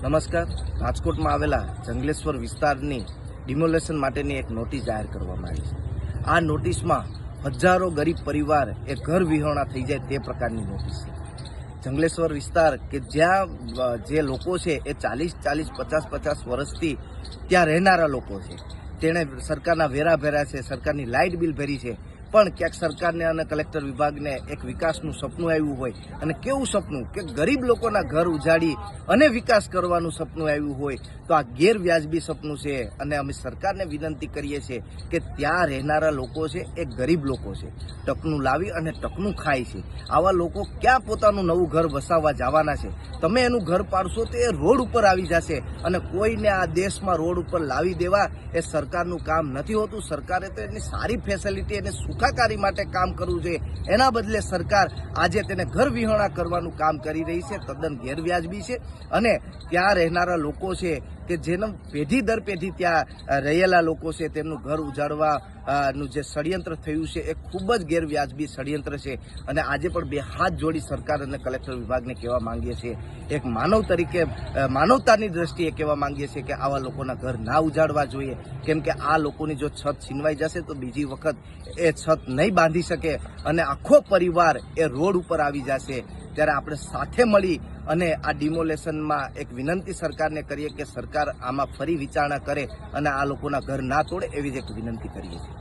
નમસ્કાર. રાજકોટમાં આવેલા જંગલેશ્વર વિસ્તારની ડિમોલેશન માટેની એક નોટિસ જાહેર કરવામાં આવી છે. આ નોટિસમાં હજારો ગરીબ પરિવાર એ ઘર વિહોણા થઈ જાય તે પ્રકારની નોટિસ છે. જંગલેશ્વર વિસ્તાર કે જ્યાં જે લોકો છે એ 40-50 વર્ષથી ત્યાં રહેનારા લોકો છે. તેણે સરકારના વેરા ભર્યા છે, સરકારની લાઇટ બિલ ભરી છે, પણ ક્યાંક સરકારને અને કલેક્ટર વિભાગને એક વિકાસનું સપનું આવ્યું હોય, અને કેવું સપનું કે ગરીબ લોકોના ઘર ઉજાડી અને વિકાસ કરવાનું સપનું આવ્યું હોય, તો આ ગેરવ્યાજબી સપનું છે. અને અમે સરકારને વિનંતી કરીએ છીએ કે ત્યાં રહેનારા લોકો છે એ ગરીબ લોકો છે, ટકનું લાવી અને ટકનું ખાય છે. આવા લોકો ક્યાં પોતાનું નવું ઘર વસાવવા જવાના છે? તમે એનું ઘર પાડશો તો એ રોડ ઉપર આવી જશે, અને કોઈને આ દેશમાં રોડ ઉપર લાવી દેવા એ સરકારનું કામ નથી હોતું. સરકારે તો એની સારી ફેસિલિટી અને સુખાકારી માટે કામ કરવું જોઈએ. એના બદલે સરકાર આજે તેને ઘર વિહોણા કરવાનું કામ કરી રહી છે, તદ્દન ગેરવ્યાજબી છે. અને ત્યાં રહેનારા લોકો છે કે જેનું પેઢી દર પેઢી ત્યાં રહેલા લોકો છે, તેમનું ઘર ઉજાડવાનું જે ષડયંત્ર થયું છે એ ખૂબ જ ગેરવ્યાજબી ષડયંત્ર છે. અને આજે પણ બે હાથ જોડી સરકાર અને કલેક્ટર વિભાગને કહેવા માંગીએ છીએ, એક માનવ તરીકે માનવતાની દ્રષ્ટિએ કહેવા માંગીએ છીએ કે આવા લોકોના ઘર ના ઉજાડવા જોઈએ. કેમ કે આ લોકોની જો છત છીનવાઈ જશે તો બીજી વખત એ છત નહીં બાંધી શકે અને આખો પરિવાર એ રોડ ઉપર આવી જશે. ત્યારે આપણે સાથે મળી અને આ ડિમોલેશનમાં એક વિનંતી સરકારને કરીએ કે સરકાર આમાં ફરી વિચારણા કરે અને આ લોકોના ઘર ના તોડે, એવી જ એક વિનંતી કરીએ છીએ.